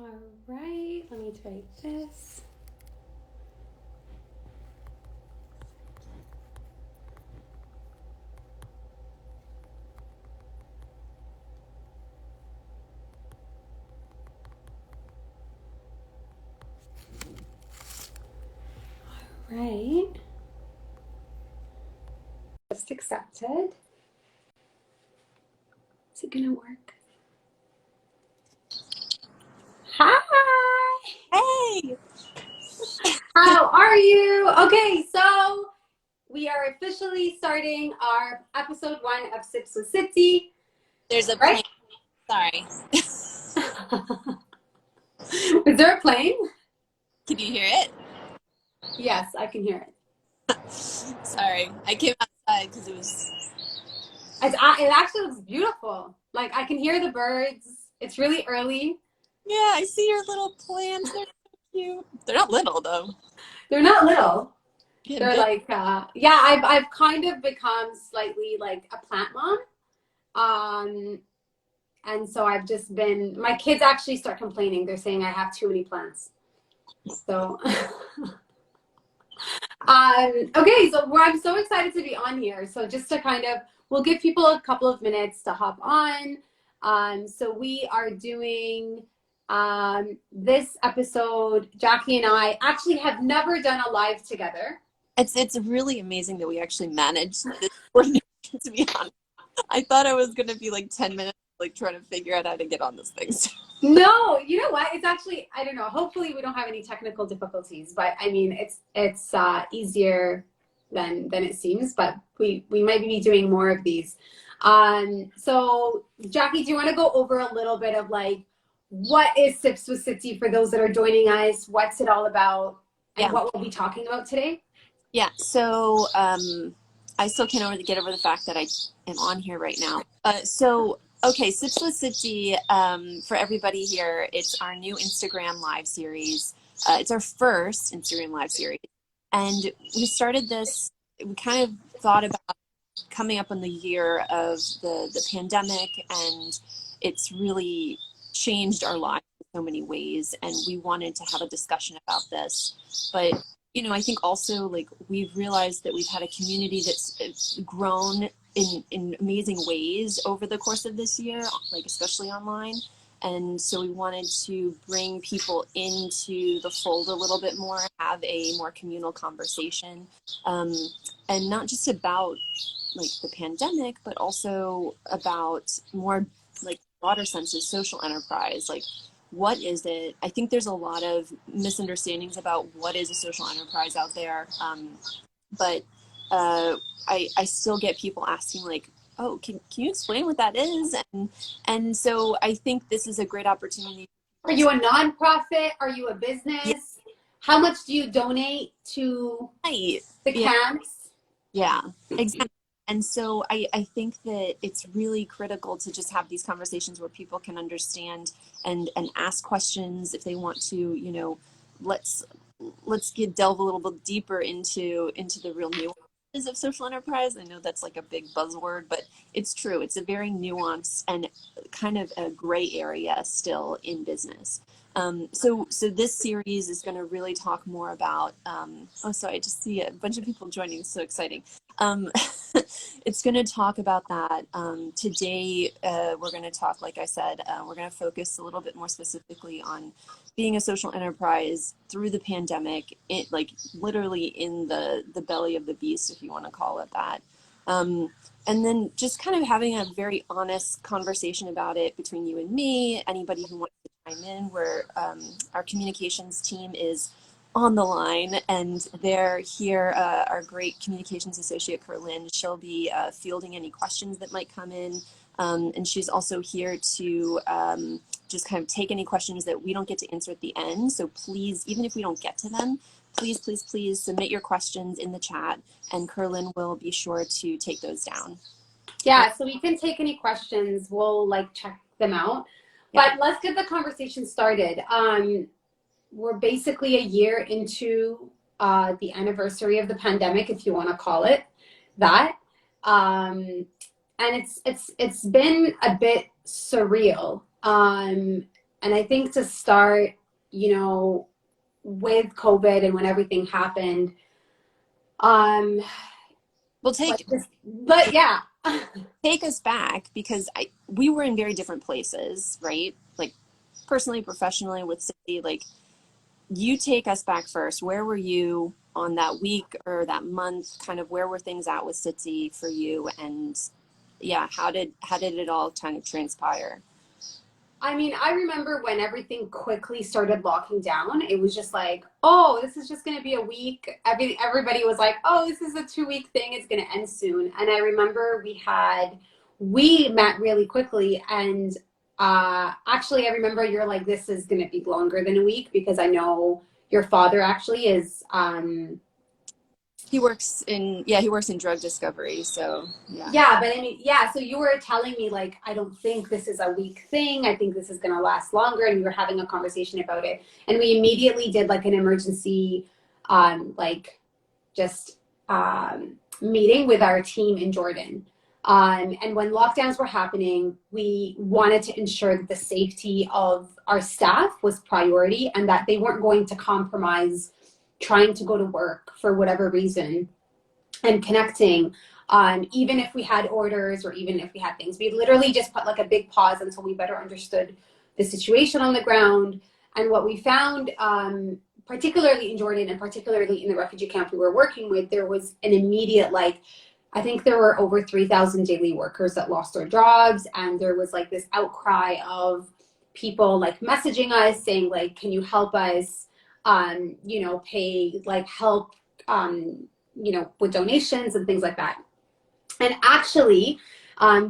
All right, let me type this. All right. Just accepted. Is it gonna work? Hi. Hey! How are you? Okay, so we are officially starting our episode 1 of Sips with Sitti, There's a right? plane. Sorry. Is there a plane? Can you hear it? Yes, I can hear it. Sorry. I came outside because it was... It actually looks beautiful. Like, I can hear the birds. It's really early. Yeah, I see your little plants. They're so cute. They're not little, though. They're not little. Getting They're big. like, yeah, I've kind of become slightly like a plant mom. And so I've just been, my kids actually start complaining. They're saying I have too many plants. So, okay, so I'm so excited to be on here. So just to kind of, we'll give people a couple of minutes to hop on. So we are doing this episode. Jackie and I actually have never done a live together. It's really amazing that we actually managed this coordination, to be honest. I thought I was going to be like 10 minutes like trying to figure out how to get on this thing. No, you know what? It's actually, I don't know. Hopefully we don't have any technical difficulties, but I mean, it's easier than it seems, but we might be doing more of these. So Jackie, do you want to go over a little bit of like, what is Sips with Sitti for those that are joining us? What's it all about? And what we'll be talking about today? Yeah, so I still can't get over the fact that I am on here right now. Okay, Sips with Sitti, for everybody here, it's our new Instagram live series. It's our first Instagram live series. And we started this, we kind of thought about coming up on the year of the pandemic, and it's really changed our lives in so many ways. And we wanted to have a discussion about this. But you know, I think also like we've realized that we've had a community that's grown in amazing ways over the course of this year, like especially online. And so we wanted to bring people into the fold a little bit more, have a more communal conversation, and not just about like the pandemic, but also about more like broader senses, social enterprise, like what is it? I think there's a lot of misunderstandings about what is a social enterprise out there. But I still get people asking like, oh, can you explain what that is? And so I think this is a great opportunity. Are you a nonprofit? Are you a business? Yeah. How much do you donate to Right. the camps? Yeah, exactly. And so I think that it's really critical to just have these conversations where people can understand and ask questions if they want to, you know, let's delve a little bit deeper into the real nuances of social enterprise. I know that's like a big buzzword, but it's true. It's a very nuanced and kind of a gray area still in business. So this series is going to really talk more about, so I just see a bunch of people joining, so exciting. It's going to talk about that. Today, we're going to talk, like I said, we're going to focus a little bit more specifically on being a social enterprise through the pandemic, like literally in the belly of the beast, if you want to call it that. And then just kind of having a very honest conversation about it between you and me, anybody who wants to chime in, where our communications team is on the line, and they're here, our great communications associate, Kerlin. She'll be fielding any questions that might come in. And she's also here to just kind of take any questions that we don't get to answer at the end. So please, even if we don't get to them, please submit your questions in the chat, and Kerlin will be sure to take those down. Yeah, so we can take any questions. We'll like check them out. But let's get the conversation started. We're basically a year into the anniversary of the pandemic, if you want to call it that. And it's been a bit surreal. And I think to start, you know, with COVID and when everything happened, um, Well, but yeah. take us back, because we were in very different places, right? Like personally, professionally, with Sitti. Like, you take us back first. Where were you on that week or that month? Kind of where were things at with Sitti for you? And yeah, how did it all kind of transpire? I mean, I remember when everything quickly started locking down, it was just like, oh, this is just going to be a week. Everybody was like, oh, this is a 2-week thing. It's going to end soon. And I remember we met really quickly. And actually, I remember you're like, this is going to be longer than a week because I know your father actually is He works in drug discovery. So yeah. yeah, but I mean, yeah, so you were telling me like, I don't think this is a week thing. I think this is going to last longer. And we were having a conversation about it. And we immediately did like an emergency, like just meeting with our team in Jordan. And when lockdowns were happening, we wanted to ensure that the safety of our staff was priority and that they weren't going to compromise trying to go to work for whatever reason and connecting. Even if we had orders or even if we had things, we literally just put like a big pause until we better understood the situation on the ground. And what we found, particularly in Jordan and particularly in the refugee camp we were working with, there was an immediate, like, I think there were over 3,000 daily workers that lost their jobs. And there was like this outcry of people like messaging us saying like, can you help us, you know, pay, like help, you know, with donations and things like that. And actually,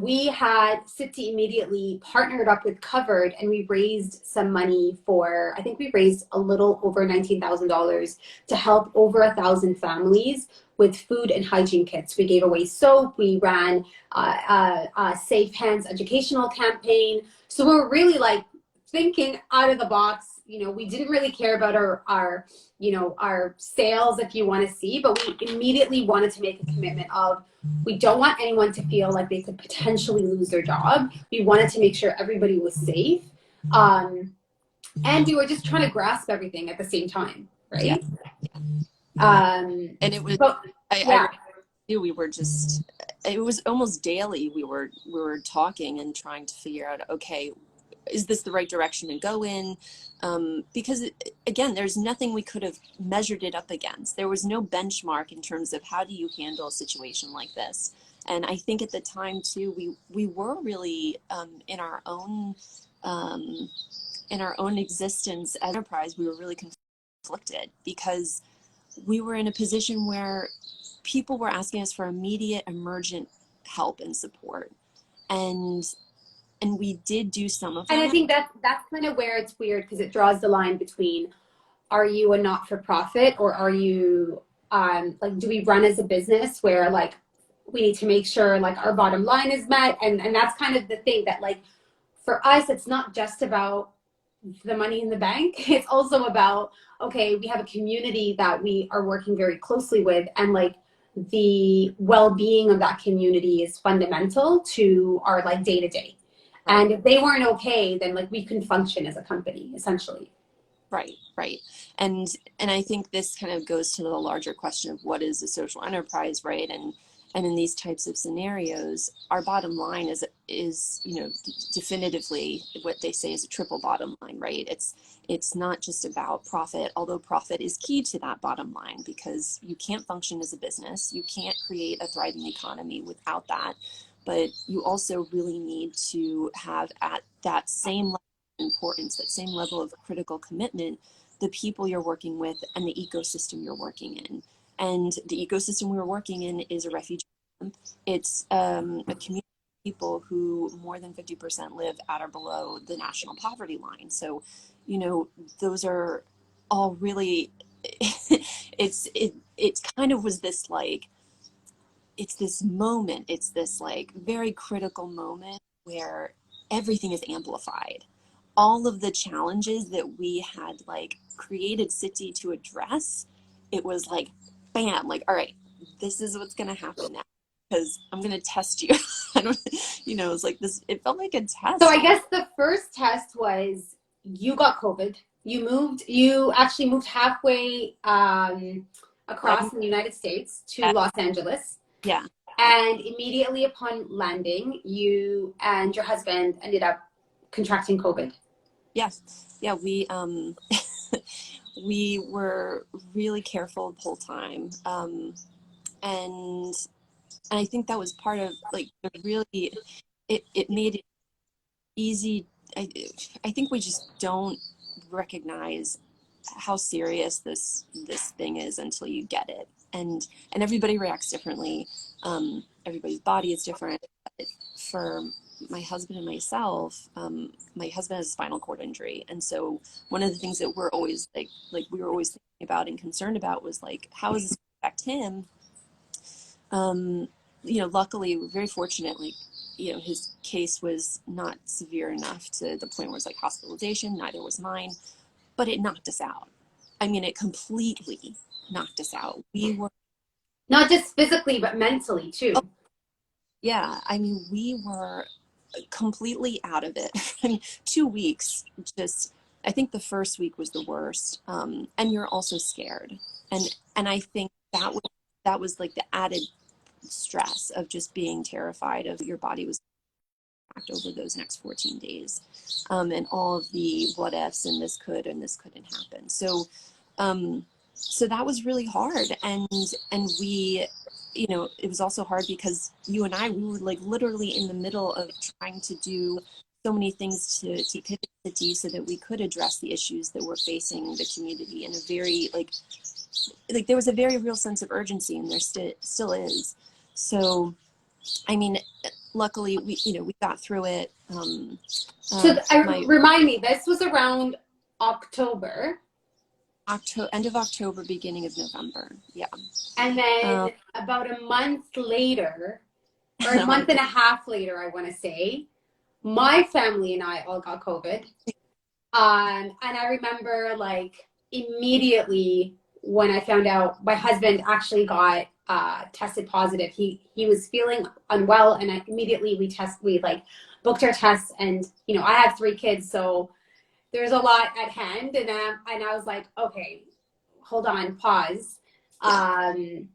we had Sitti immediately partnered up with Covered, and we raised some money for, I think we raised a little over $19,000 to help over 1,000 families with food and hygiene kits. We gave away soap. We ran a Safe Hands educational campaign. So we were really like thinking out of the box. You know, we didn't really care about our you know, our sales, if you want to see, but we immediately wanted to make a commitment of, we don't want anyone to feel like they could potentially lose their job. We wanted to make sure everybody was safe. And we were just trying to grasp everything at the same time, Yeah. right? And it was, but, yeah. we were just, it was almost daily. We were talking and trying to figure out, okay, is this the right direction to go in? Because again, there's nothing we could have measured it up against. There was no benchmark in terms of how do you handle a situation like this. And I think at the time too, we were really in our own existence as enterprise, we were really conflicted because we were in a position where people were asking us for immediate emergent help and support. And we did do some of that. And I think that's kind of where it's weird because it draws the line between, are you a not-for-profit or are you like, do we run as a business where like we need to make sure like our bottom line is met? And that's kind of the thing that like for us, it's not just about the money in the bank. It's also about, okay, we have a community that we are working very closely with, and like the well-being of that community is fundamental to our like day-to-day. And if they weren't okay, then like we couldn't function as a company, essentially. Right. And I think this kind of goes to the larger question of what is a social enterprise, right? And in these types of scenarios, our bottom line is you know, definitively what they say is a triple bottom line, right? It's not just about profit, although profit is key to that bottom line, because you can't function as a business. You can't create a thriving economy without that. But you also really need to have at that same level of importance, that same level of critical commitment, the people you're working with and the ecosystem you're working in. And the ecosystem we were working in is a refugee camp. It's a community of people who more than 50% live at or below the national poverty line. So, you know, those are all really, it kind of was this like, it's this moment, it's this like very critical moment where everything is amplified. All of the challenges that we had like created Sitti to address, it was like, bam, like, all right, this is what's going to happen now because I'm going to test you. I don't, you know, it's like this, it felt like a test. So I guess the first test was you got COVID. You actually moved halfway across in the United States to Los Angeles. Yeah. And immediately upon landing, you and your husband ended up contracting COVID. Yes. Yeah. We were really careful the whole time. And I think that was part of like the really, it made it easy. I think we just don't recognize how serious this thing is until you get it, and everybody reacts differently. Everybody's body is different. For my husband and myself, my husband has a spinal cord injury, and so one of the things that we're always like we were always thinking about and concerned about was like, how is this going to affect him? Luckily, we're very fortunate. Like, his case was not severe enough to the point where it's like hospitalization. Neither was mine, but it knocked us out. I mean, it completely knocked us out. We were not just physically, but mentally too. Oh, yeah, I mean, we were completely out of it. I mean, 2 weeks. Just, I think the first week was the worst, and you're also scared, and I think that was like the added stress of just being terrified of your body was over those next 14 days, and all of the what ifs and this couldn't happen. So that was really hard, and we, it was also hard because you and we were like literally in the middle of trying to do so many things to pivot Sitti so that we could address the issues that were facing the community in a very like there was a very real sense of urgency, and there still is. So, I mean, luckily we got through it. Remind me, this was around October. End of October, beginning of November. Yeah. And then about a month later, or a month and a half later, I want to say, my family and I all got COVID. And I remember like immediately when I found out my husband actually got tested positive. He was feeling unwell, and immediately we like booked our tests. And I have 3 kids, so there's a lot at hand, and I was like, okay, hold on, pause. And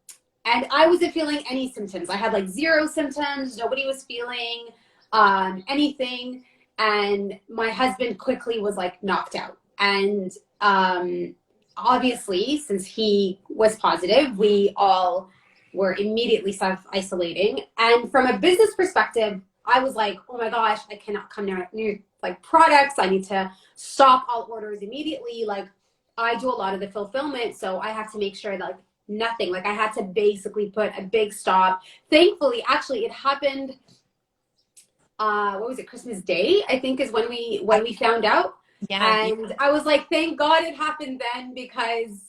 I wasn't feeling any symptoms. I had like 0 symptoms. Nobody was feeling anything, and my husband quickly was like knocked out. And obviously, since he was positive, we all were immediately self-isolating. And from a business perspective, I was like, oh my gosh, I cannot come near like products. I need to stop all orders immediately. Like, I do a lot of the fulfillment, so I have to make sure that like nothing, like I had to basically put a big stop. Thankfully, actually, it happened, what was it, Christmas Day, I think, is when we found out. Yeah. And I was like, thank God it happened then, because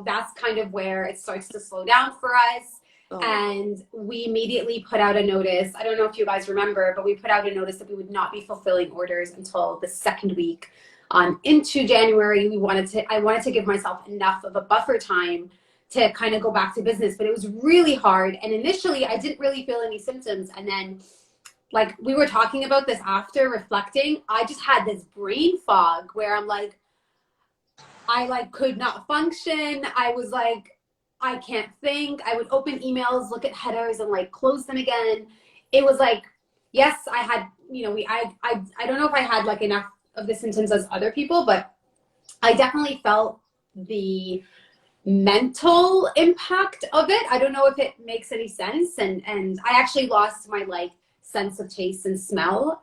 that's kind of where it starts to slow down for us. Oh. And we immediately put out a notice. I don't know if you guys remember, but we put out a notice that we would not be fulfilling orders until the 2nd week into January. I wanted to give myself enough of a buffer time to kind of go back to business, but it was really hard. And initially I didn't really feel any symptoms. And then, like, we were talking about this after reflecting, I just had this brain fog where I'm like, I like could not function. I was like, I can't think. I would open emails, look at headers, and like close them again. It was like, yes, I had, I don't know if I had like enough of the symptoms as other people, but I definitely felt the mental impact of it. I don't know if it makes any sense. And I actually lost my like sense of taste and smell,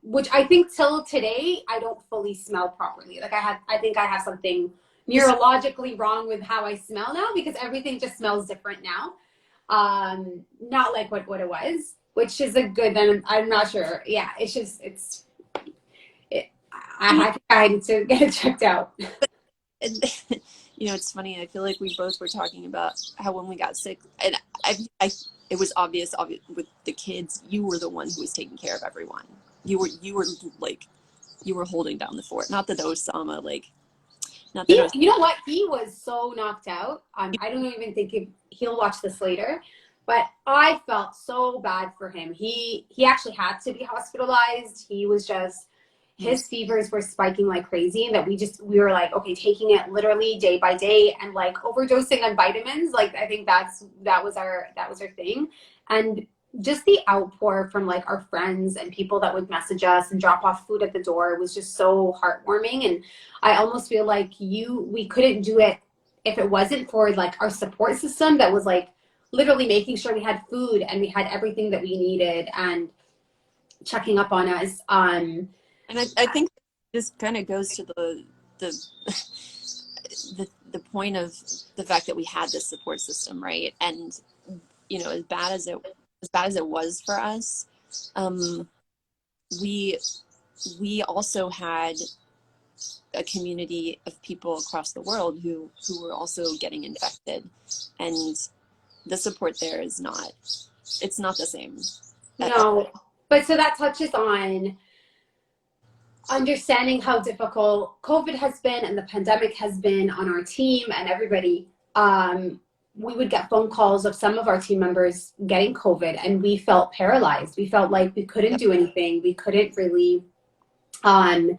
which I think till today, I don't fully smell properly. Like I think I have something neurologically wrong with how I smell now, because everything just smells different now. Not like what it was, which is a good, then I'm not sure. Yeah, it's just, I need to get it checked out. It's funny. I feel like we both were talking about how when we got sick, and it was obvious with the kids, you were the one who was taking care of everyone. You were holding down the fort. Not that Osama, like, not that. You know what? He was so knocked out. I don't even think he'll watch this later, but I felt so bad for him. He actually had to be hospitalized. He was just, his fevers were spiking like crazy, and that we were like, okay, taking it literally day by day and like overdosing on vitamins. Like, I think that was our thing. And just the outpour from like our friends and people that would message us and drop off food at the door was just so heartwarming. And I almost feel like we couldn't do it if it wasn't for like our support system that was like literally making sure we had food and we had everything that we needed and checking up on us. And I think this kind of goes to the the point of the fact that we had this support system, right? And you know, as bad as it was for us, we also had a community of people across the world who were also getting infected, and the support there is not the same. No, but so that touches on understanding how difficult COVID has been and the pandemic has been on our team and everybody. We would get phone calls of some of our team members getting COVID, and we felt paralyzed. We felt like we couldn't do anything. We couldn't really, all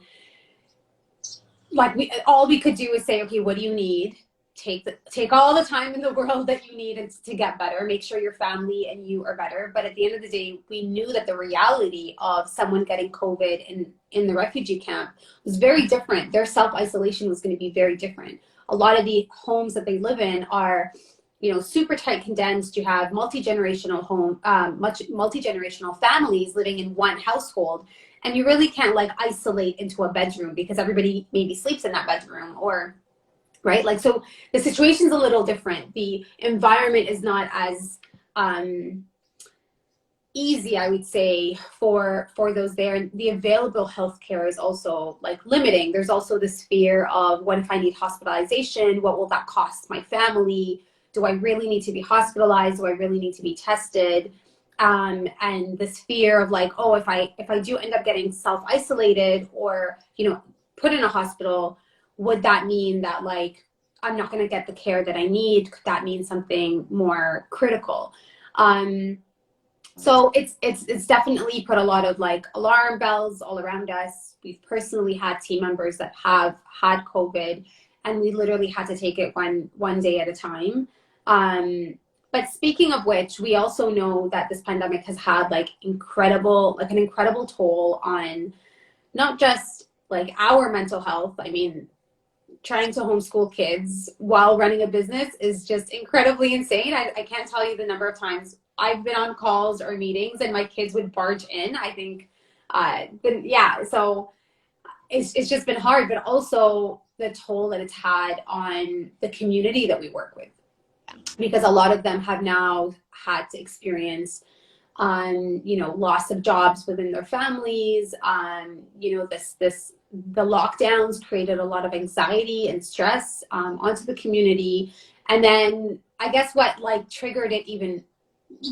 we could do was say, okay, what do you need? Take all the time in the world that you need to get better. Make sure your family and you are better. But at the end of the day, we knew that the reality of someone getting COVID in the refugee camp was very different. Their self-isolation was going to be very different. A lot of the homes that they live in are, you know, super tight condensed. You have multi-generational multi-generational families living in one household. And you really can't like isolate into a bedroom because everybody maybe sleeps in that bedroom, or right? Like, so the situation's a little different. The environment is not as easy, I would say, for those there. And the available healthcare is also like limiting. There's also this fear of, what if I need hospitalization? What will that cost my family? Do I really need to be hospitalized? Do I really need to be tested? And this fear of like, oh, if I do end up getting self-isolated or, you know, put in a hospital, would that mean that like I'm not going to get the care that I need? Could that mean something more critical? So it's definitely put a lot of like alarm bells all around us. We've personally had team members that have had COVID, and we literally had to take it one day at a time. But speaking of which, we also know that this pandemic has had like an incredible toll on not just like our mental health. I mean, trying to homeschool kids while running a business is just incredibly insane. I can't tell you the number of times I've been on calls or meetings and my kids would barge in. I think, so it's just been hard, but also the toll that it's had on the community that we work with, because a lot of them have now had to experience loss of jobs within their families. The lockdowns created a lot of anxiety and stress onto the community. And then I guess what like triggered it even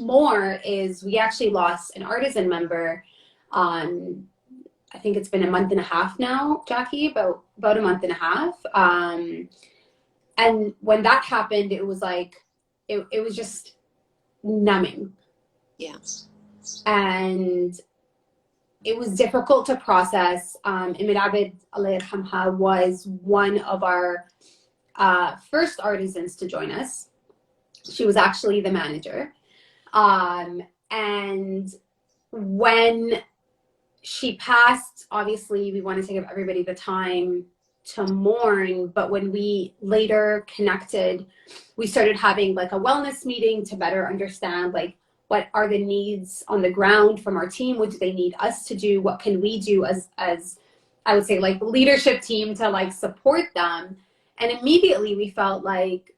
more is we actually lost an artisan member. I think it's been a month and a half now, Jackie, about a month and a half. And when that happened, it was like, it was just numbing. Yeah. And it was difficult to process. Imad Abed, Allah yarhamha, was one of our first artisans to join us. She was actually the manager. And when she passed, obviously we wanted to give everybody the time to mourn, but when we later connected, we started having like a wellness meeting to better understand like what are the needs on the ground from our team, what do they need us to do, what can we do as I would say like leadership team to like support them. And immediately we felt like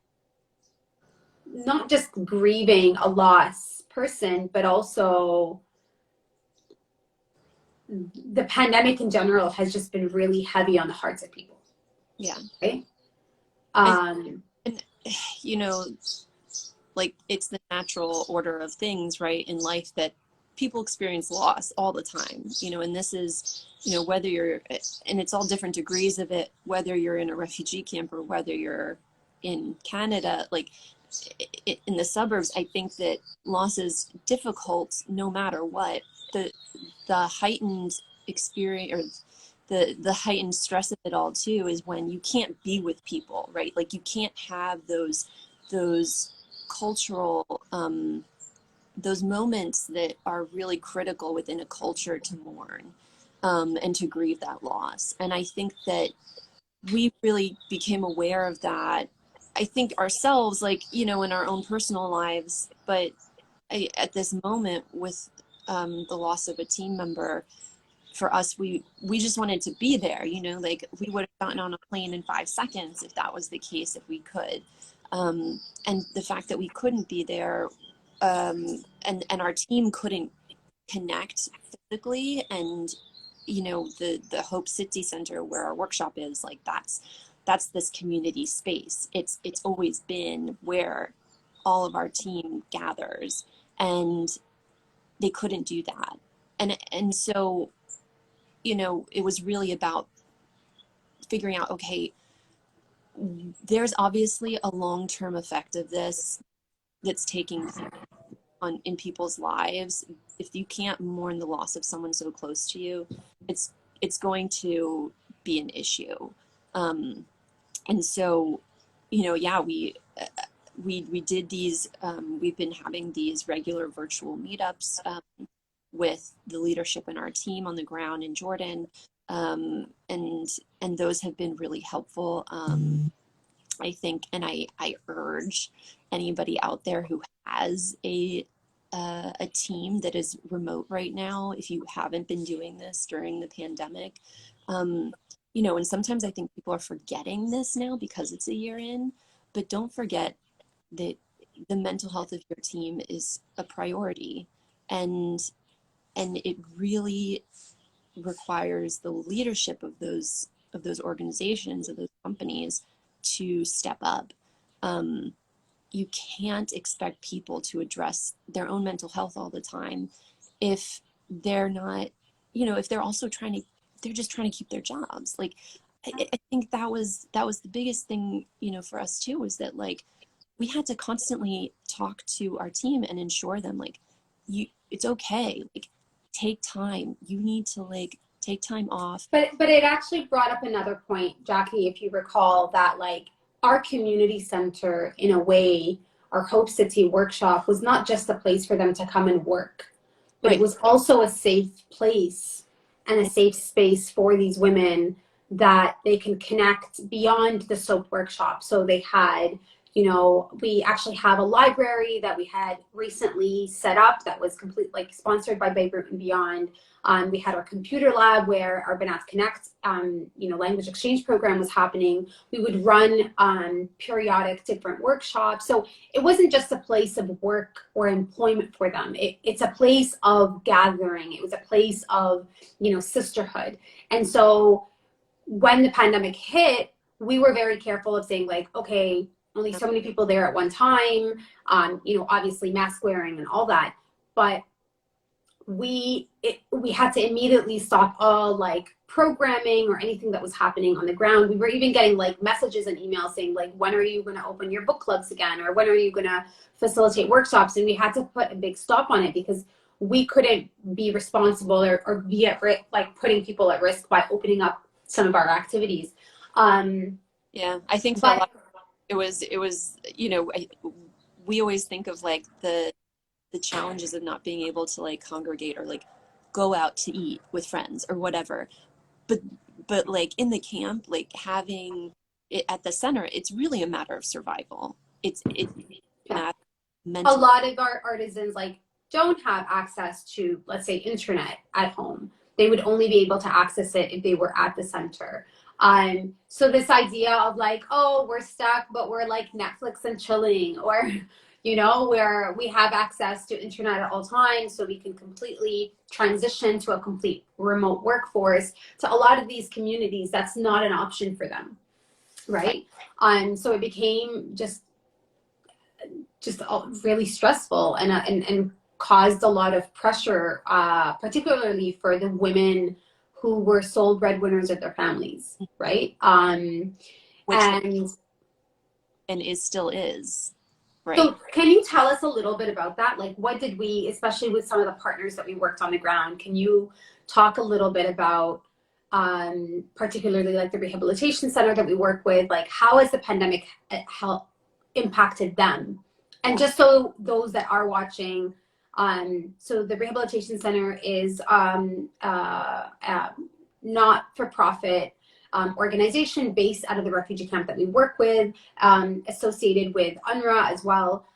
not just grieving a lost person, but also the pandemic in general has just been really heavy on the hearts of people. Yeah. Right. And you know, like it's the natural order of things, right, in life that people experience loss all the time, you know, and this is, you know, whether you're, and it's all different degrees of it, whether you're in a refugee camp or whether you're in Canada, like in the suburbs. I think that loss is difficult no matter what. The heightened experience, or the heightened stress of it all too is when you can't be with people, right? Like you can't have those cultural those moments that are really critical within a culture to mourn and to grieve that loss. And I think that we really became aware of that. I think ourselves, like, you know, in our own personal lives, but at this moment with the loss of a team member, for us, we just wanted to be there, you know, like we would have gotten on a plane in 5 seconds if that was the case, if we could. And the fact that we couldn't be there, and our team couldn't connect physically, and you know, the Hope Sitti Center where our workshop is, like that's this community space. It's always been where all of our team gathers, and they couldn't do that. And so, you know, it was really about figuring out, okay, there's obviously a long-term effect of this that's taking on in people's lives. If you can't mourn the loss of someone so close to you, it's going to be an issue. And so, you know, yeah, we did these. We've been having these regular virtual meetups with the leadership in our team on the ground in Jordan, and those have been really helpful. I think, and I urge anybody out there who has a team that is remote right now, if you haven't been doing this during the pandemic, you know, and sometimes I think people are forgetting this now because it's a year in, but don't forget that the mental health of your team is a priority, and it really requires the leadership of those organizations, of those companies, to step up. You can't expect people to address their own mental health all the time if they're not, you know, if they're also they're just trying to keep their jobs. Like, I think that was the biggest thing, you know, for us too, was that like we had to constantly talk to our team and ensure them, like, it's okay, like take time. You need to like take time off. But it actually brought up another point, Jackie, if you recall, that like our community center, in a way, our Hope Sitti workshop was not just a place for them to come and work, but Right. it was also a safe place and a safe space for these women that they can connect beyond the soap workshop. So they had, you know, we actually have a library that we had recently set up that was complete, like sponsored by Beirut and Beyond. We had our computer lab where our Banath Connect, you know, language exchange program was happening. We would run periodic different workshops. So it wasn't just a place of work or employment for them. It's a place of gathering. It was a place of, you know, sisterhood. And so when the pandemic hit, we were very careful of saying like, okay, only so many people there at one time, you know, obviously mask wearing and all that. But we had to immediately stop all like programming or anything that was happening on the ground. We were even getting like messages and emails saying like, when are you going to open your book clubs again? Or when are you going to facilitate workshops? And we had to put a big stop on it because we couldn't be responsible or be at risk, like putting people at risk by opening up some of our activities. Yeah, I think for a lot, it was, you know, we always think of like the challenges of not being able to like congregate or like go out to eat with friends or whatever. But like in the camp, like having it at the center, it's really a matter of survival. It's Yeah. mental. A lot of our artisans like don't have access to, let's say, internet at home. They would only be able to access it if they were at the center. So this idea of like, oh, we're stuck, but we're like Netflix and chilling, or, you know, where we have access to internet at all times, so we can completely transition to a complete remote workforce. To a lot of these communities, that's not an option for them, right? So it became just really stressful and caused a lot of pressure, particularly for the women who were sole breadwinners of their families, right? Which and is still is, right? So can you tell us a little bit about that? Like, what did we, especially with some of the partners that we worked on the ground, can you talk a little bit about particularly like the rehabilitation center that we work with, like how has the pandemic impacted them? And just so those that are watching, so the rehabilitation center is not-for-profit organization based out of the refugee camp that we work with, associated with UNRWA as well,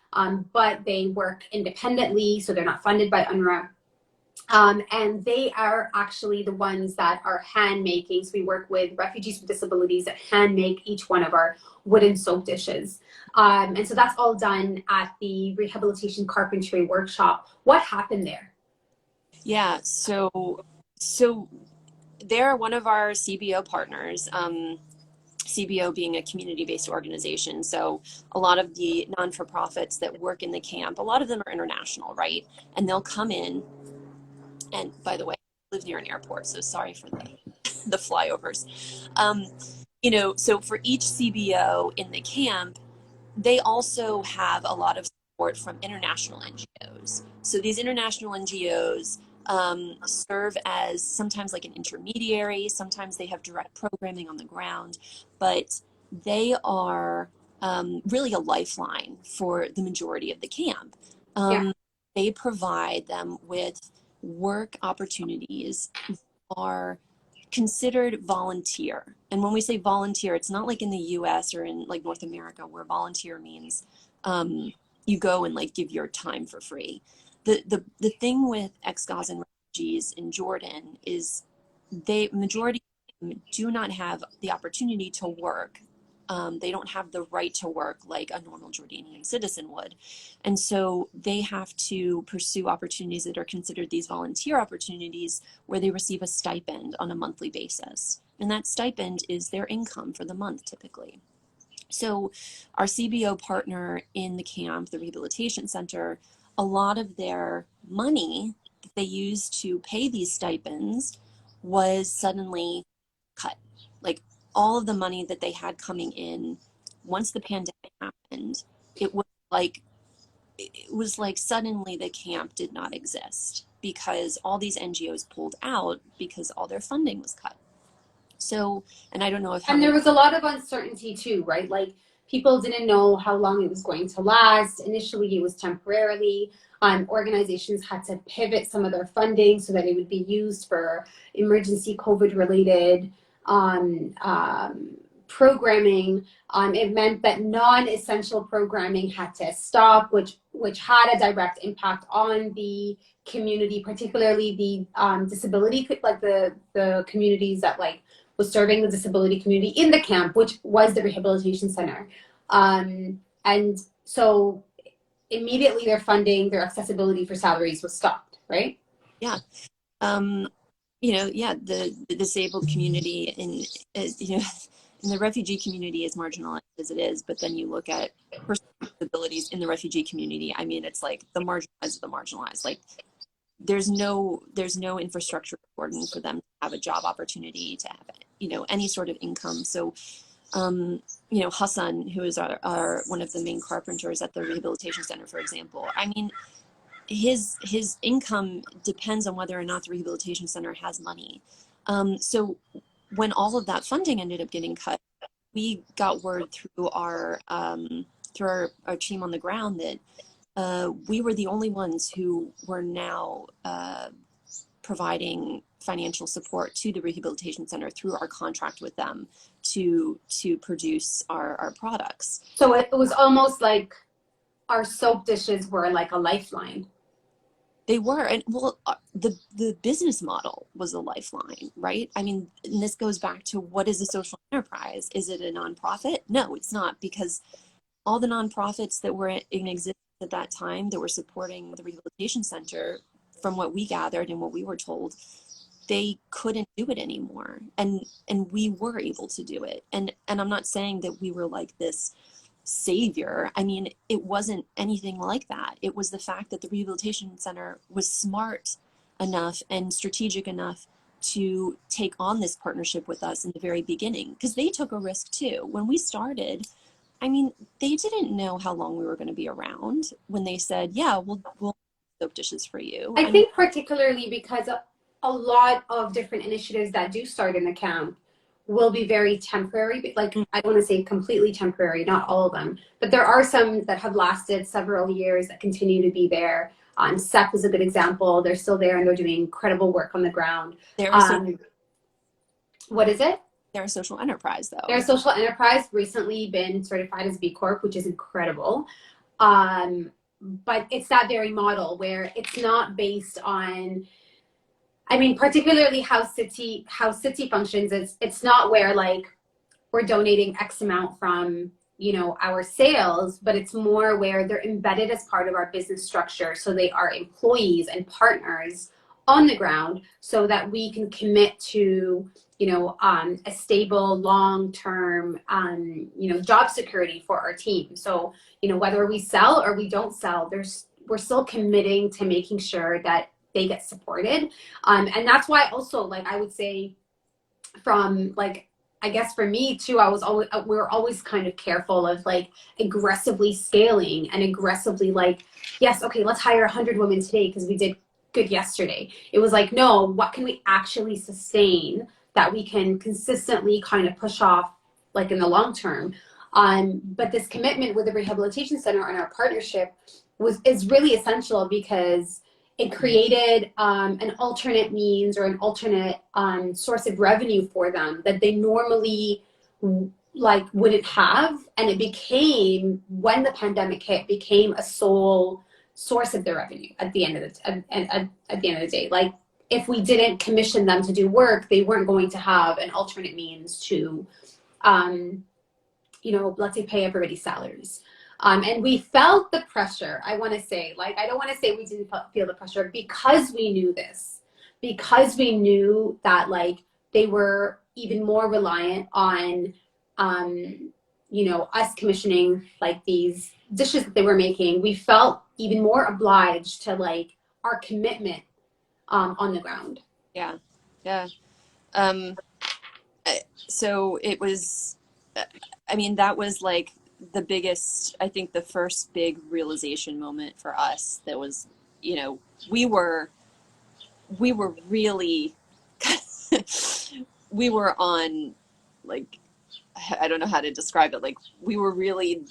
but they work independently, so they're not funded by UNRWA. And they are actually the ones that are hand making. So we work with refugees with disabilities that hand make each one of our wooden soap dishes. And so that's all done at the rehabilitation carpentry workshop. What happened there? Yeah, so they're one of our CBO partners. CBO being a community-based organization. So a lot of the non-for-profits that work in the camp, a lot of them are international, right? And they'll come in, and by the way, I live near an airport, so sorry for the flyovers. So for each CBO in the camp, they also have a lot of support from international NGOs. So these international NGOs serve as sometimes like an intermediary, sometimes they have direct programming on the ground, but they are really a lifeline for the majority of the camp. Yeah. They provide them with work opportunities that are considered volunteer. And when we say volunteer, it's not like in the US or in like North America where volunteer means you go and like give your time for free. The thing with ex-Gazan refugees in Jordan is majority of them do not have the opportunity to work. They don't have the right to work like a normal Jordanian citizen would. And so they have to pursue opportunities that are considered these volunteer opportunities where they receive a stipend on a monthly basis. And that stipend is their income for the month typically. So our CBO partner in the camp, the Rehabilitation Center, a lot of their money that they used to pay these stipends was suddenly cut. Like all of the money that they had coming in once the pandemic happened, it was like suddenly the camp did not exist because all these NGOs pulled out because all their funding was cut. So, and I don't know if And there was a lot of uncertainty too, right? Like people didn't know how long it was going to last. Initially, it was temporarily. Organizations had to pivot some of their funding so that it would be used for emergency COVID-related programming. It meant that non-essential programming had to stop, which had a direct impact on the community, particularly the disability, like the communities that like was serving the disability community in the camp, which was the rehabilitation center. And so immediately their funding, their accessibility for salaries was stopped, right? Yeah. The disabled community in the refugee community is marginalized as it is, but then you look at personal disabilities in the refugee community. I mean, it's like the marginalized of the marginalized. Like there's no infrastructure supporting for them to have a job opportunity, to have any sort of income. So Hassan, who is our one of the main carpenters at the rehabilitation center, for example, I mean, his income depends on whether or not the rehabilitation center has money. So when all of that funding ended up getting cut, we got word through our team on the ground that we were the only ones who were now providing financial support to the rehabilitation center through our contract with them to produce our products. So it was almost like our soap dishes were like a lifeline. They were, and well, the business model was a lifeline, right? I mean, and this goes back to what is a social enterprise? Is it a nonprofit? No, it's not, because all the nonprofits that were in existence at that time that were supporting the rehabilitation center, from what we gathered and what we were told, they couldn't do it anymore, and we were able to do it. And I'm not saying that we were like this savior. I mean, it wasn't anything like that. It was the fact that the rehabilitation center was smart enough and strategic enough to take on this partnership with us in the very beginning, because they took a risk too. When we started, I mean, they didn't know how long we were going to be around when they said, yeah, we'll soap dishes for you. I think particularly because a lot of different initiatives that do start in the camp will be very temporary, but like I don't want to say completely temporary, not all of them, but there are some that have lasted several years that continue to be there. SEP is a good example. They're still there and they're doing incredible work on the ground. What is it? They're a social enterprise, though. They're a social enterprise, recently been certified as B Corp, which is incredible. But it's that very model where it's not based on, I mean, particularly how Sitti functions is it's not where like we're donating X amount from, you know, our sales, but it's more where they're embedded as part of our business structure. So they are employees and partners on the ground so that we can commit to, you know, a stable, long-term, you know, job security for our team. So, you know, whether we sell or we don't sell, we're still committing to making sure that they get supported. And that's why also, like, I would say from like, I guess for me too, we were always kind of careful of like aggressively scaling and aggressively like, yes, okay, let's hire 100 women today because we did good yesterday. It was like, no, what can we actually sustain that we can consistently kind of push off like in the long term? But this commitment with the Rehabilitation Center and our partnership is really essential because it created an alternate means or an alternate source of revenue for them that they normally like wouldn't have. And it became, when the pandemic hit, became a sole source of their revenue at the end of the day. Like if we didn't commission them to do work, they weren't going to have an alternate means to, you know, let's say pay everybody's salaries. And we felt the pressure, I want to say, like, I don't want to say we didn't feel the pressure because we knew this, because we knew that like they were even more reliant on, you know, us commissioning like these dishes that they were making. We felt even more obliged to like our commitment on the ground. Yeah. Yeah. So it was, I mean, that was like the biggest, I think the first big realization moment for us that was, you know, we were really, we were on like, I don't know how to describe it. Like we were really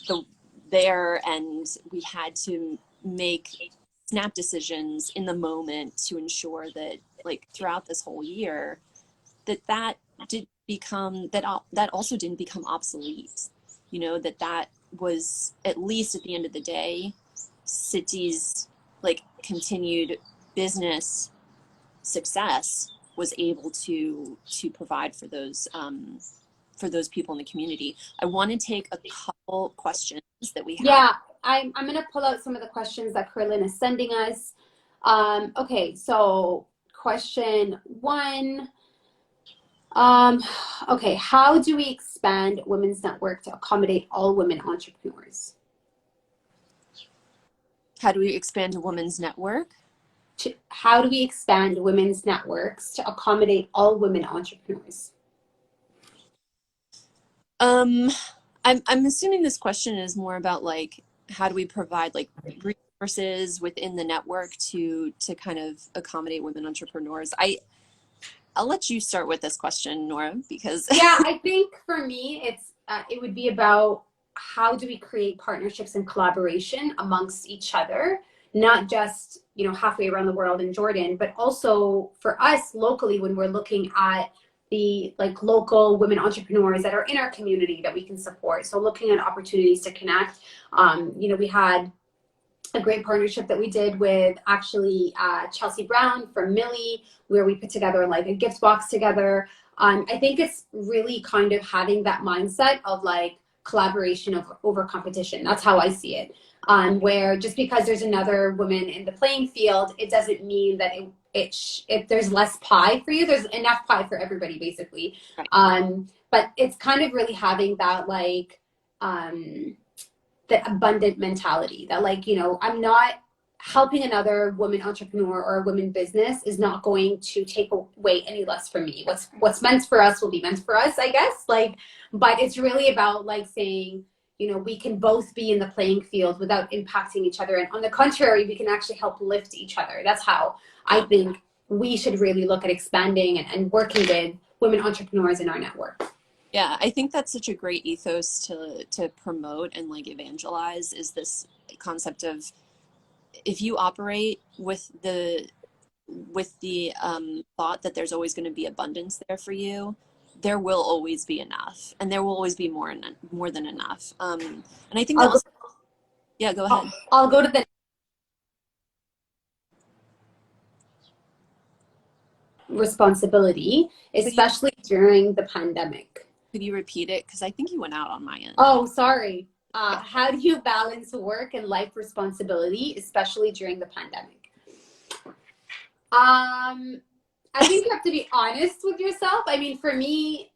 there and we had to make snap decisions in the moment to ensure that like throughout this whole year that did become, that also didn't become obsolete. You know, that was, at least at the end of the day, Sitti's like continued business success was able to provide for those people in the community. I want to take a couple questions that we have. Yeah, I'm going to pull out some of the questions that Carolyn is sending us. Okay, so question 1. Okay, how do we expand women's network to accommodate all women entrepreneurs? How do we expand a women's network? How do we expand women's networks to accommodate all women entrepreneurs? I'm assuming this question is more about like, how do we provide like resources within the network to kind of accommodate women entrepreneurs? I'll let you start with this question, Noora, because yeah, I think for me, it would be about how do we create partnerships and collaboration amongst each other, not just, you know, halfway around the world in Jordan, but also for us locally when we're looking at the like local women entrepreneurs that are in our community that we can support. So looking at opportunities to connect. You know, we had a great partnership that we did with actually Chelsea Brown from Millie, where we put together like a gift box together. I think it's really kind of having that mindset of like collaboration over competition. That's how I see it. Where just because there's another woman in the playing field, it doesn't mean that if there's less pie for you, there's enough pie for everybody basically. Right. But it's kind of really having that like, the abundant mentality that like, you know, I'm not helping another woman entrepreneur or a woman business is not going to take away any less from me. What's meant for us will be meant for us, I guess. Like, but it's really about like saying, you know, we can both be in the playing field without impacting each other. And on the contrary, we can actually help lift each other. That's how I think we should really look at expanding and working with women entrepreneurs in our network. Yeah, I think that's such a great ethos to promote and like evangelize, is this concept of, if you operate with the thought that there's always going to be abundance there for you, there will always be enough, and there will always be more than enough. And I think that I'll go, also, yeah, go ahead. I'll go to the responsibility, especially during the pandemic. Could you repeat it? Because I think you went out on my end. Oh, sorry. How do you balance work and life responsibility, especially during the pandemic? I think you have to be honest with yourself. I mean, for me,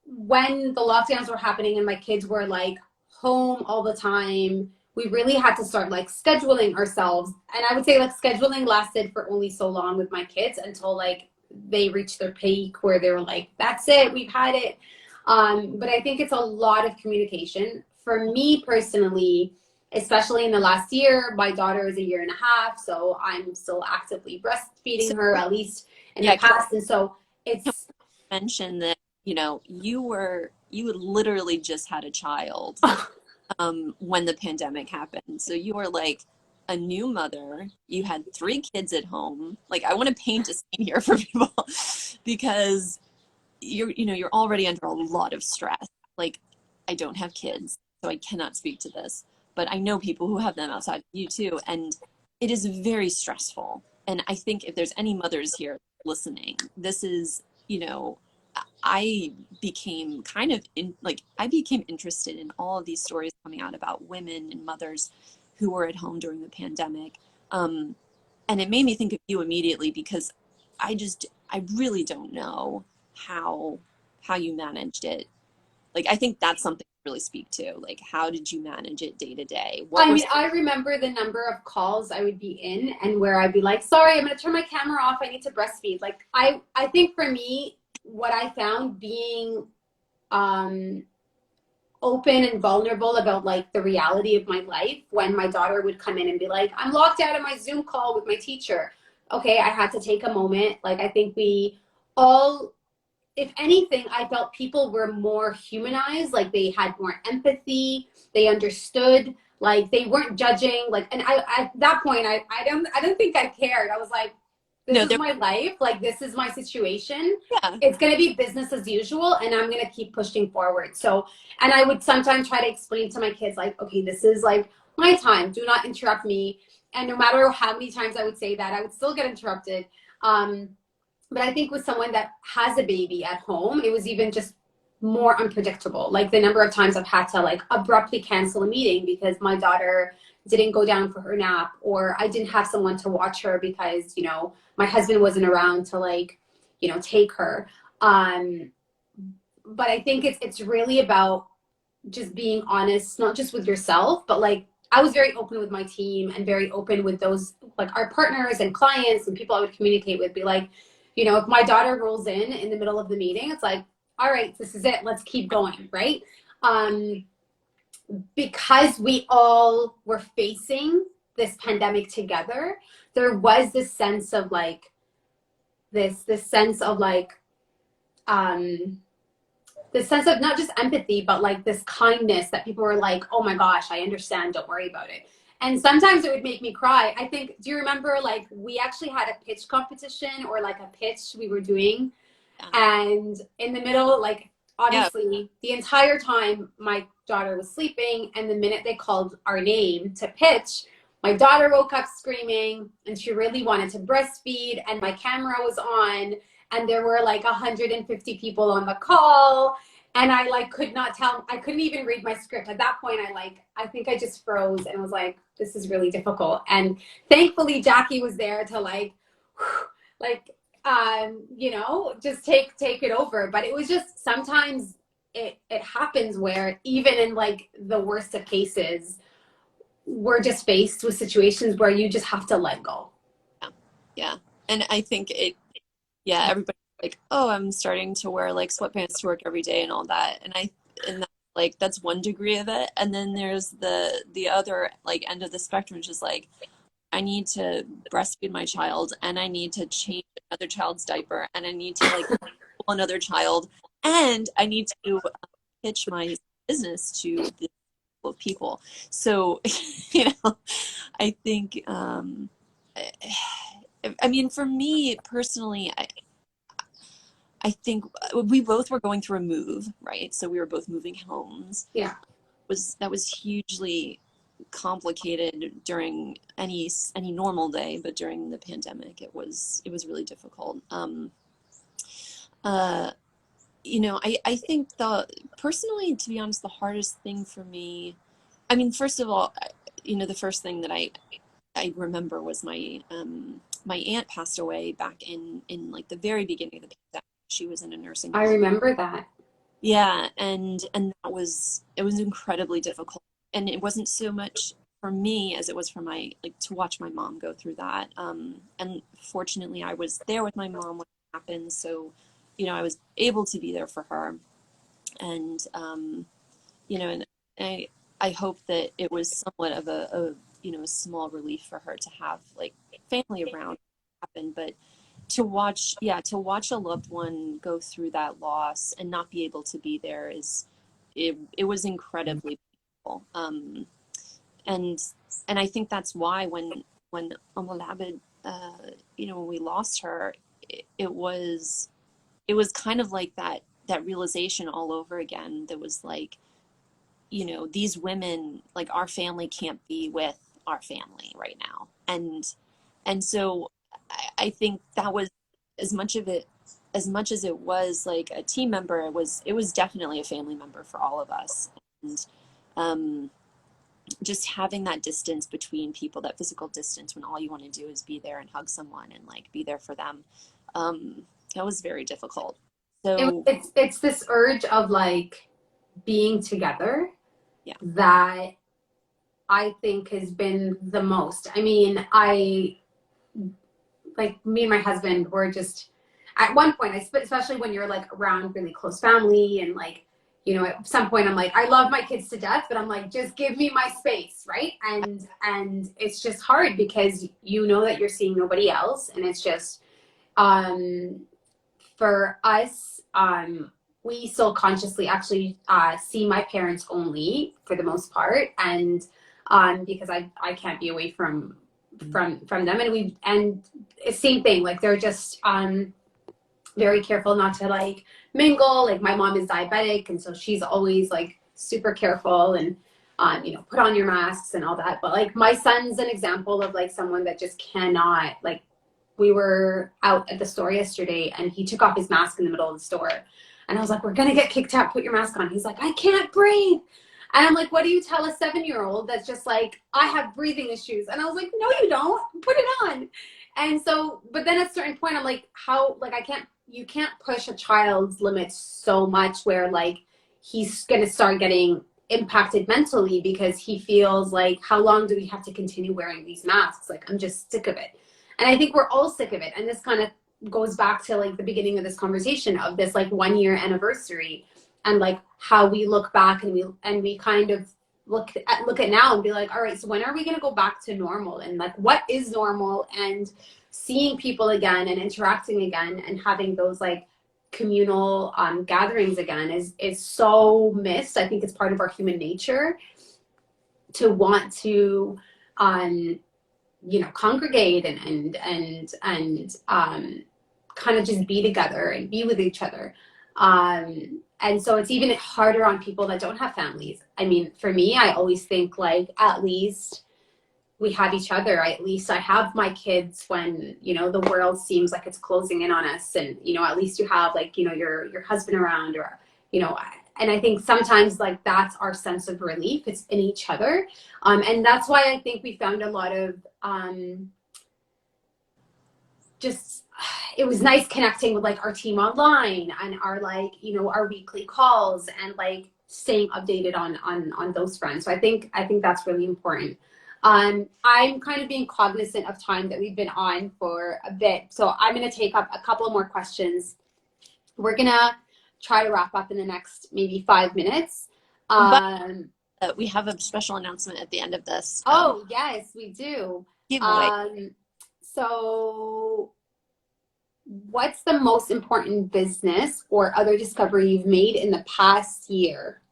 when the lockdowns were happening and my kids were like home all the time, we really had to start like scheduling ourselves. And I would say like scheduling lasted for only so long with my kids until like they reached their peak where they were like, that's it, we've had it. But I think it's a lot of communication. For me personally, especially in the last year, my daughter is 1.5 years, so I'm still actively breastfeeding her, at least in the past. And so it's mentioned that, you know, you had literally just had a child when the pandemic happened. So you were like a new mother. You had 3 kids at home. Like, I want to paint a scene here for people because you're already under a lot of stress. Like, I don't have kids, so I cannot speak to this, but I know people who have them outside of you too, and it is very stressful. And I think if there's any mothers here listening, this is, I became I became interested in all of these stories coming out about women and mothers who were at home during the pandemic. And it made me think of you immediately, because I really don't know how you managed it. Like, I think that's something to really speak to. Like, how did you manage it day to day? I remember the number of calls I would be in and where I'd be like, sorry, I'm going to turn my camera off. I need to breastfeed. Like, I think for me, what I found being open and vulnerable about like the reality of my life, when my daughter would come in and be like, I'm locked out of my Zoom call with my teacher. Okay, I had to take a moment. Like, I think we all, if anything, I felt people were more humanized. Like, they had more empathy. They understood. Like, they weren't judging. Like, and I at that point, I don't think I cared. I was like, this is my life. Like, this is my situation. Yeah. It's going to be business as usual, and I'm going to keep pushing forward. So, and I would sometimes try to explain to my kids, like, okay, this is like my time. Do not interrupt me. And no matter how many times I would say that, I would still get interrupted. But I think with someone that has a baby at home, it was even just more unpredictable. Like, the number of times I've had to like abruptly cancel a meeting because my daughter didn't go down for her nap, or I didn't have someone to watch her because, my husband wasn't around to like, take her. But I think it's really about just being honest, not just with yourself, but like, I was very open with my team and very open with those, like, our partners and clients and people I would communicate with. Be like, if my daughter rolls in the middle of the meeting, it's like, all right, this is it. Let's keep going, right? Because we all were facing this pandemic together, there was this sense of like, this sense of like, this sense of not just empathy, but like this kindness that people were like, oh my gosh, I understand. Don't worry about it. And sometimes it would make me cry. I think, do you remember, like, we actually had a pitch competition, or like a pitch we were doing. And in the middle, like, obviously the entire time my daughter was sleeping, and the minute they called our name to pitch, my daughter woke up screaming, and she really wanted to breastfeed, and my camera was on, and there were like 150 people on the call, and I like could not tell, I couldn't even read my script. At that point, I think I just froze and was like, this is really difficult. And thankfully Jackie was there to like, just take it over. But it was just, sometimes it happens where even in like the worst of cases, we're just faced with situations where you just have to let go. Yeah. And I think everybody's like, oh, I'm starting to wear like sweatpants to work every day and all that. And that, like, that's one degree of it. And then there's the other like end of the spectrum, which is like, I need to breastfeed my child, and I need to change another child's diaper, and I need to like another child, and I need to pitch my business to this group of people. So, you know, I think, I mean, for me personally, I think we both were going through a move, right? So we were both moving homes. Yeah. That was hugely complicated during any normal day, but during the pandemic, it was really difficult. You know, I think personally, to be honest, the hardest thing for me, I mean, first of all, you know, the first thing that I remember was my my aunt passed away back in like the very beginning of the pandemic. She was in a nursing home. I remember that. Yeah, and it was incredibly difficult, and it wasn't so much for me as it was for my, like, to watch my mom go through that. And fortunately, I was there with my mom when it happened, so you know, I was able to be there for her, and you know, and I hope that it was somewhat of a you know, a small relief for her to have like family around happen, but to watch a loved one go through that loss and not be able to be there it was incredibly painful. And I think that's why when Labid, you know, when we lost her, it was kind of like that realization all over again. That was like, you know, these women, like, our family can't be with our family right now, and so I think that was, as much as it was like a team member, it was definitely a family member for all of us. And just having that distance between people, that physical distance, when all you want to do is be there and hug someone and like be there for them, that was very difficult. So It's this urge of like being together, yeah, that I think has been the most. I mean, like, me and my husband were just, at one point, especially when you're like around really close family, and like, you know, at some point I'm like, I love my kids to death, but I'm like, just give me my space, right? And it's just hard because you know that you're seeing nobody else, and it's just, for us, we still consciously actually see my parents only for the most part, and because I can't be away from them, and same thing, like, they're just very careful not to like mingle. Like, my mom is diabetic, and so she's always like super careful, and you know, put on your masks and all that. But like, my son's an example of like someone that just cannot, like, we were out at the store yesterday and he took off his mask in the middle of the store, and I was like, we're gonna get kicked out, put your mask on. He's like, I can't breathe. And I'm like, what do you tell a 7-year-old that's just like, I have breathing issues? And I was like, no, you don't, put it on. And so, but then at a certain point, I'm like, how, like, you can't push a child's limits so much where like he's gonna start getting impacted mentally because he feels like, how long do we have to continue wearing these masks? Like, I'm just sick of it. And I think we're all sick of it. And this kind of goes back to like the beginning of this conversation of this like 1-year anniversary, and like how we look back and we kind of look at now and be like, all right, so when are we going to go back to normal? And like, what is normal? And seeing people again and interacting again and having those like communal gatherings again is so missed. I think it's part of our human nature to want to you know, congregate and kind of just be together and be with each other. And so it's even harder on people that don't have families. I mean, for me, I always think like, at least we have each other. At least I have my kids when, you know, the world seems like it's closing in on us. And, you know, at least you have like, you know, your husband around, or, you know, and I think sometimes like that's our sense of relief. It's in each other. And that's why I think we found a lot of just, it was nice connecting with like our team online and our, like, you know, our weekly calls and like staying updated on those friends. So I think that's really important. I'm kind of being cognizant of time that we've been on for a bit. So I'm going to take up a couple more questions. We're going to try to wrap up in the next maybe 5 minutes. But we have a special announcement at the end of this. Oh, yes, we do. Giveaway. So what's the most important business or other discovery you've made in the past year?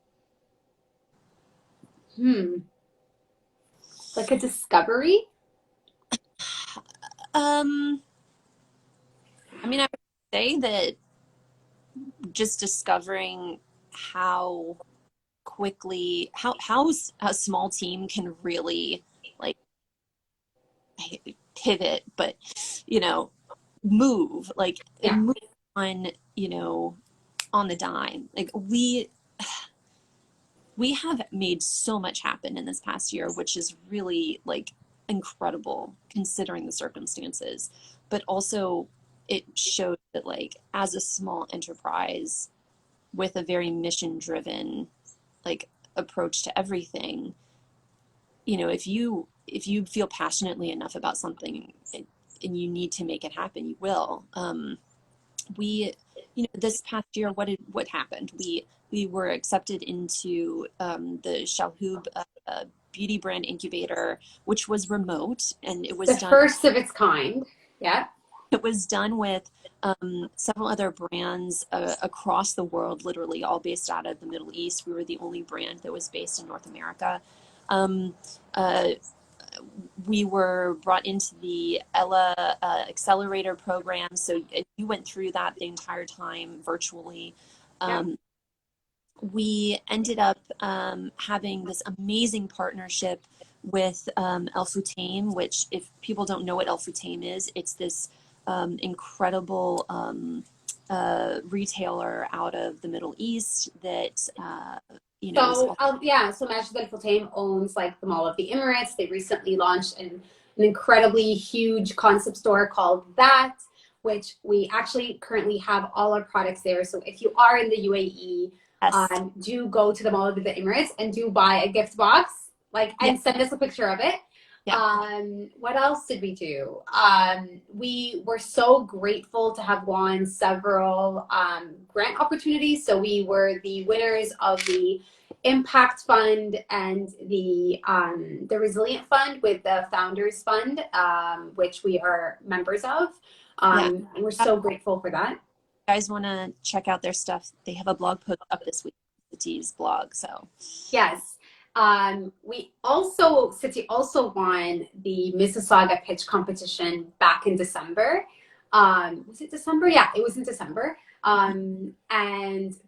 Like a discovery? I mean, I would say that just discovering how quickly how a small team can really like pivot, but move like Yeah. and move on, on the dime. Like we have made so much happen in this past year, which is really like incredible considering the circumstances. But also it shows that like as a small enterprise with a very mission driven like approach to everything, if you feel passionately enough about something and you need to make it happen, you will. We this past year, what happened, we were accepted into the Shalhoub beauty brand incubator, which was remote, and it was The first of its kind. Yeah. it was done with several other brands across the world, literally all based out of the Middle East. We were the only brand that was based in North America. Um, uh, we were brought into the Ella Accelerator program. So you went through that the entire time virtually. Yeah. We ended up having this amazing partnership with El Futain, which if people don't know what El Futain is, it's this incredible retailer out of the Middle East that So so Majid Al Futtaim owns like the Mall of the Emirates. They recently launched an incredibly huge concept store called That, which we actually currently have all our products there. So if you are in the UAE, yes. do go to the Mall of the Emirates and do buy a gift box, and send us a picture of it. Yeah. What else did we do? We were so grateful to have won several grant opportunities. So we were the winners of the Impact Fund and the Resilient Fund with the Founders Fund, which we are members of. And we're so grateful for that. You guys want to check out their stuff, they have a blog post up this week, Sitti's blog. So yes. Sitti also won the Mississauga pitch competition back in December. Was it December? Yeah, it was in December. And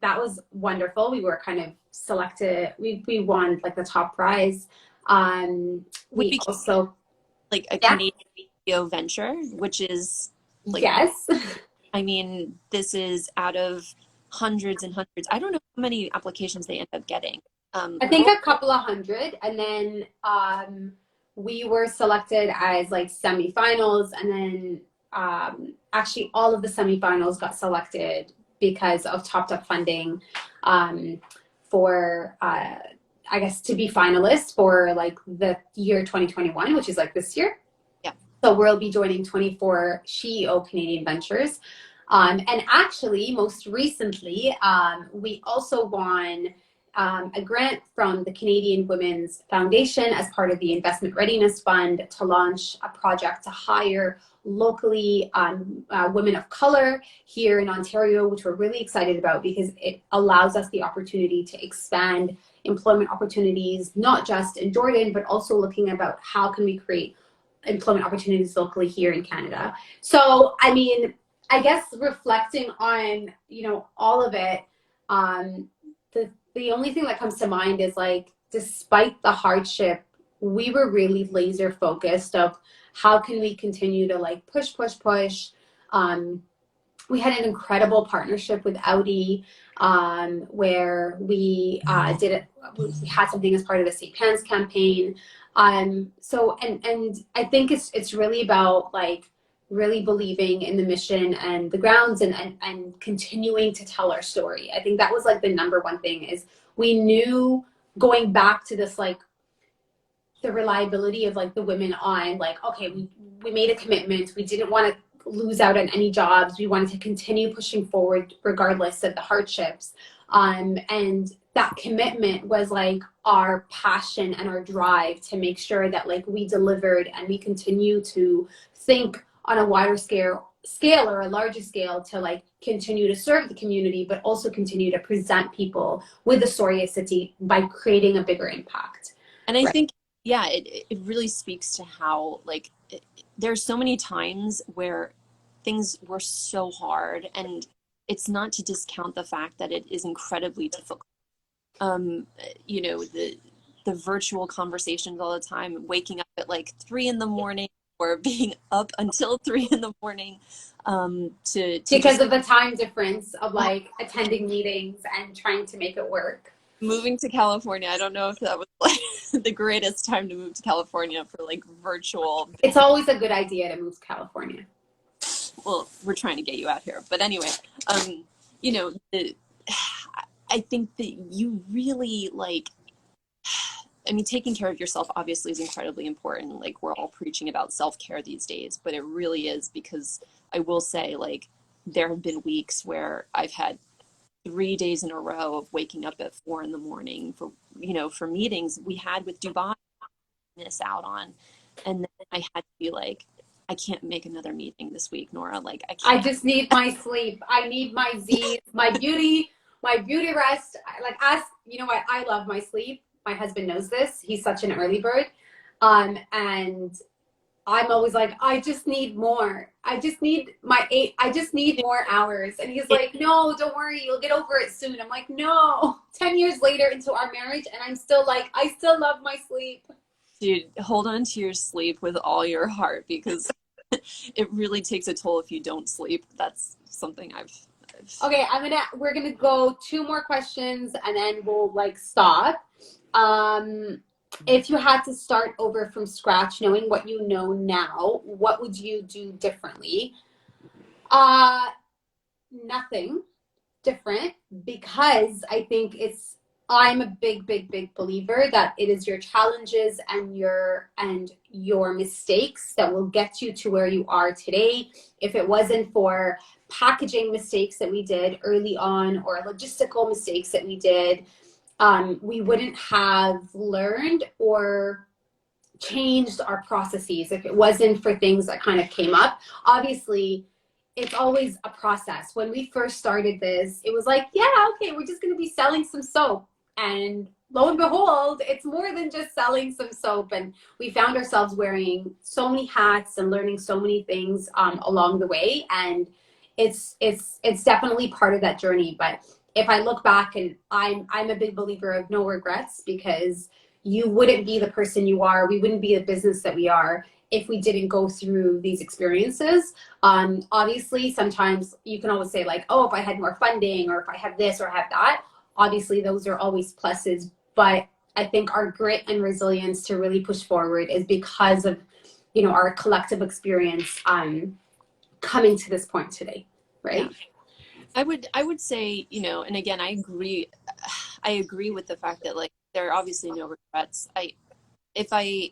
that was wonderful. We were kind of selected. We won like the top prize. We also like a Canadian video venture, which is like, yes. I mean, this is out of hundreds and hundreds. I don't know how many applications they end up getting. I think a couple of hundred, and then we were selected as like semifinals, and then actually all of the semifinals got selected because of topped up funding for I guess to be finalists for like the year 2021, which is like this year. Yeah. So we'll be joining 24 CEO Canadian ventures. And actually, most recently, we also won a grant from the Canadian Women's Foundation as part of the Investment Readiness Fund to launch a project to hire locally women of color here in Ontario, which we're really excited about because it allows us the opportunity to expand employment opportunities, not just in Jordan, but also looking about how can we create employment opportunities locally here in Canada. So, I mean, I guess reflecting on, all of it, the only thing that comes to mind is like, despite the hardship, we were really laser focused of how can we continue to like push. We had an incredible partnership with Audi, where we did it. We had something as part of the St. Pans campaign. So I think it's really about like really believing in the mission and the grounds and continuing to tell our story. I think that was like the number one thing is we knew going back to this like the reliability of like the women on like, okay, we made a commitment. We didn't want to lose out on any jobs. We wanted to continue pushing forward regardless of the hardships. And that commitment was like our passion and our drive to make sure that like we delivered, and we continue to think on a wider scale or a larger scale to like continue to serve the community, but also continue to present people with the story of Sitti by creating a bigger impact. And I think, yeah, it really speaks to how like there's so many times where things were so hard, and it's not to discount the fact that it is incredibly difficult. You know, the virtual conversations all the time, waking up at like 3 a.m. or being up until 3 a.m. To because of the time difference of like attending meetings and trying to make it work. Moving to California, I don't know if that was like the greatest time to move to California for like virtual. It's always a good idea to move to California. Well, we're trying to get you out here, but anyway, you know, I think that you really like, I mean, taking care of yourself obviously is incredibly important. Like we're all preaching about self-care these days, but it really is, because I will say like there have been weeks where I've had 3 days in a row of waking up at 4 a.m. for, you know, for meetings we had with Dubai, miss out on. And then I had to be like, I can't make another meeting this week, Noora. Like I just need my sleep. I need my Z's, my beauty rest. Like, ask, you know what? I love my sleep. My husband knows this. He's such an early bird. And I'm always like, I just need more. I just need more hours. And he's like, no, don't worry. You'll get over it soon. I'm like, no, 10 years later into our marriage. And I'm still like, I still love my sleep. Dude, hold on to your sleep with all your heart, because it really takes a toll if you don't sleep. That's something I've Okay, we're gonna go 2 more questions and then we'll like stop. If you had to start over from scratch, knowing what you know now, what would you do differently? Nothing different, because I think I'm a big believer that it is your challenges and your mistakes that will get you to where you are today. If it wasn't for packaging mistakes that we did early on, or logistical mistakes that we did, we wouldn't have learned or changed our processes if it wasn't for things that kind of came up. Obviously, it's always a process. When we first started this, it was like, yeah, okay, we're just going to be selling some soap. And lo and behold, it's more than just selling some soap. And we found ourselves wearing so many hats and learning so many things along the way. And it's definitely part of that journey. But if I look back, and I'm a big believer of no regrets, because you wouldn't be the person you are. We wouldn't be the business that we are if we didn't go through these experiences. Obviously, sometimes you can always say like, oh, if I had more funding, or if I have this or have that, obviously those are always pluses. But I think our grit and resilience to really push forward is because of, you know, our collective experience coming to this point today, right? Yeah. I would say, you know, and again, I agree with the fact that like there are obviously no regrets. If I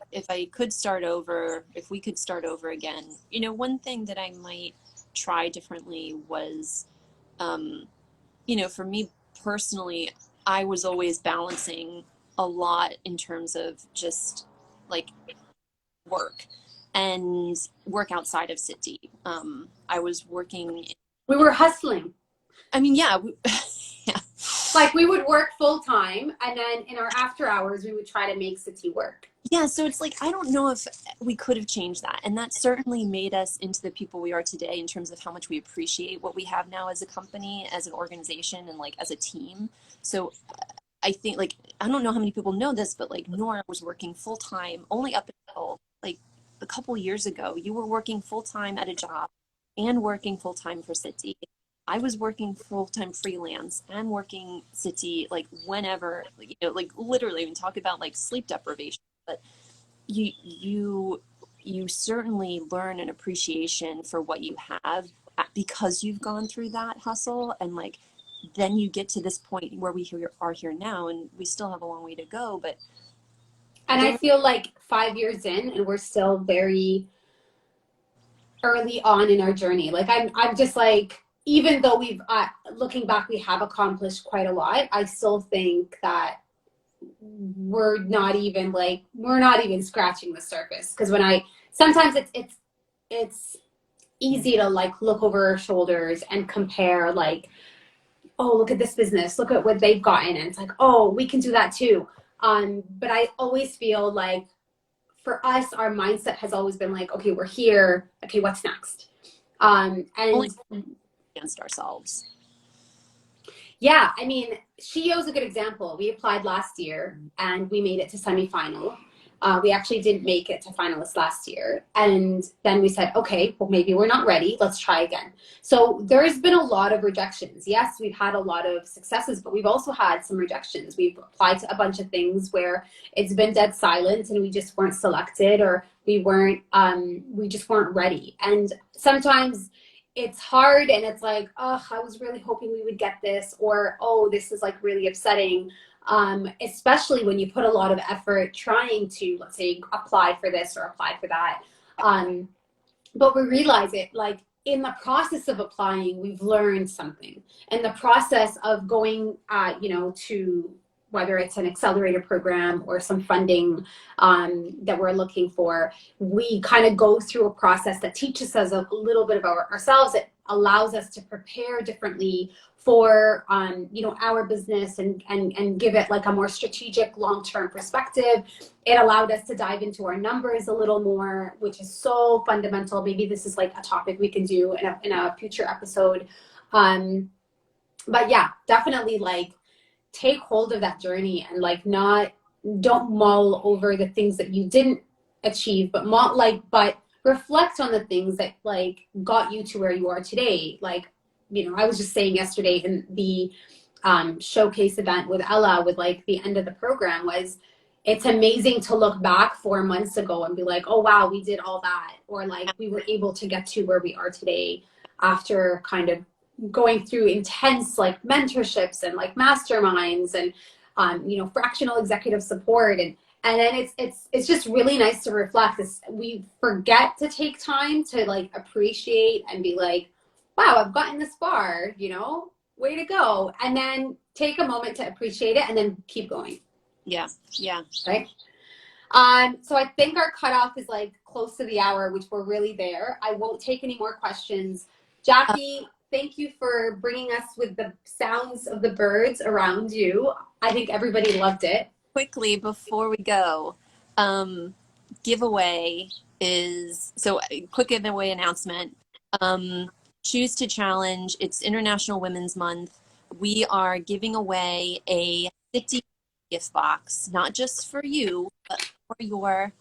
could start over, if we could start over again, you know, one thing that I might try differently was, you know, for me personally, I was always balancing a lot in terms of just like work and work outside of Sitti. I was working. We were hustling. I mean, yeah. Yeah. Like we would work full time, and then in our after hours, we would try to make Sitti work. Yeah, so it's like, I don't know if we could have changed that. And that certainly made us into the people we are today in terms of how much we appreciate what we have now as a company, as an organization, and like as a team. So I think like, I don't know how many people know this, but like Noora was working full time only up until like a couple years ago. You were working full time at a job and working full time for Sitti. I was working full-time freelance and working Sitti like whenever, you know, like literally even talk about like sleep deprivation, but you certainly learn an appreciation for what you have because you've gone through that hustle, and like then you get to this point where we are here now, and we still have a long way to go. But I feel like 5 years in, and we're still very early on in our journey. Like I'm just like, even though we've, looking back, we have accomplished quite a lot, I still think that we're not even scratching the surface. Because sometimes it's easy to like look over our shoulders and compare, like, oh, look at this business, look at what they've gotten, and it's like, oh, we can do that too. But I always feel like for us, our mindset has always been like, okay, we're here, okay, what's next? And Only against ourselves. yeah, I mean, Shio is a good example. We applied last year and we made it to semifinal. We actually didn't make it to finalists last year. And then we said, okay, well, maybe we're not ready. Let's try again. So there's been a lot of rejections. Yes, we've had a lot of successes, but we've also had some rejections. We've applied to a bunch of things where it's been dead silent and we just weren't selected, or we just weren't ready. And sometimes it's hard and it's like, oh, I was really hoping we would get this, or, oh, this is like really upsetting. Especially when you put a lot of effort trying to, let's say, apply for this or apply for that. But we realize it, like, in the process of applying, we've learned something. In the process of going, to whether it's an accelerator program or some funding that we're looking for, we kind of go through a process that teaches us a little bit about ourselves. It allows us to prepare differently for our business and give it like a more strategic long-term perspective. It allowed us to dive into our numbers a little more, which is so fundamental. Maybe this is like a topic we can do in a future episode. But yeah, definitely like take hold of that journey and like don't mull over the things that you didn't achieve, but reflect on the things that like got you to where you are today. Like, I was just saying yesterday in the showcase event with Ella, with like the end of the program, was it's amazing to look back 4 months ago and be like, oh wow, we did all that, or like we were able to get to where we are today after kind of going through intense like mentorships and like masterminds and fractional executive support, and then it's just really nice to reflect. We forget to take time to like appreciate and be like, wow, I've gotten this far, way to go. And then take a moment to appreciate it and then keep going. Yeah. Right. So I think our cutoff is like close to the hour, which we're really there. I won't take any more questions. Jackie, thank you for bringing us with the sounds of the birds around you. I think everybody loved it. Quickly before we go, giveaway is, so quick giveaway announcement. Choose to Challenge. It's International Women's Month. We are giving away a Sitti gift box, not just for you, but for your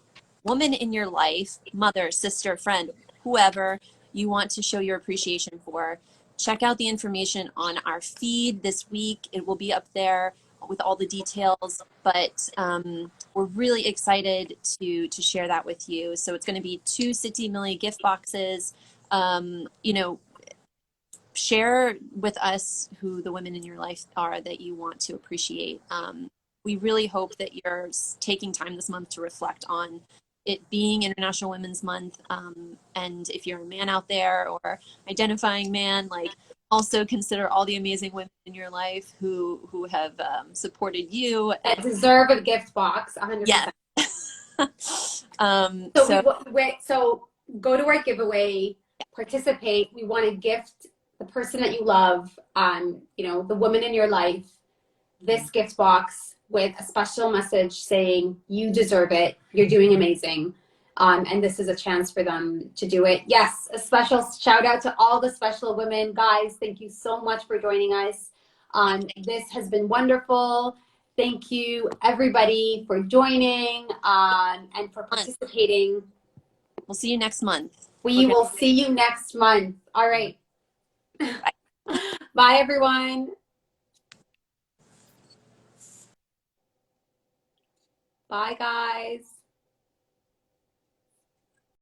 woman in your life, mother, sister, friend, whoever you want to show your appreciation for. Check out the information on our feed this week. It will be up there with all the details, but we're really excited to share that with you. So it's going to be 2 Sitti Millie gift boxes. Share with us who the women in your life are that you want to appreciate. We really hope that you're taking time this month to reflect on it being International Women's Month. And if you're a man out there or identifying man, like, also consider all the amazing women in your life who have supported you. That deserve a gift box, 100%. Yes. So go to our giveaway, participate. We want to gift the person that you love, the woman in your life, this gift box with a special message saying you deserve it, you're doing amazing, and this is a chance for them to do it. Yes, a special shout out to all the special women. Guys, thank you so much for joining us. This has been wonderful. Thank you everybody for joining and for participating. We'll see you next month. We will see you next month. All right. Bye. Bye, everyone. Bye, guys.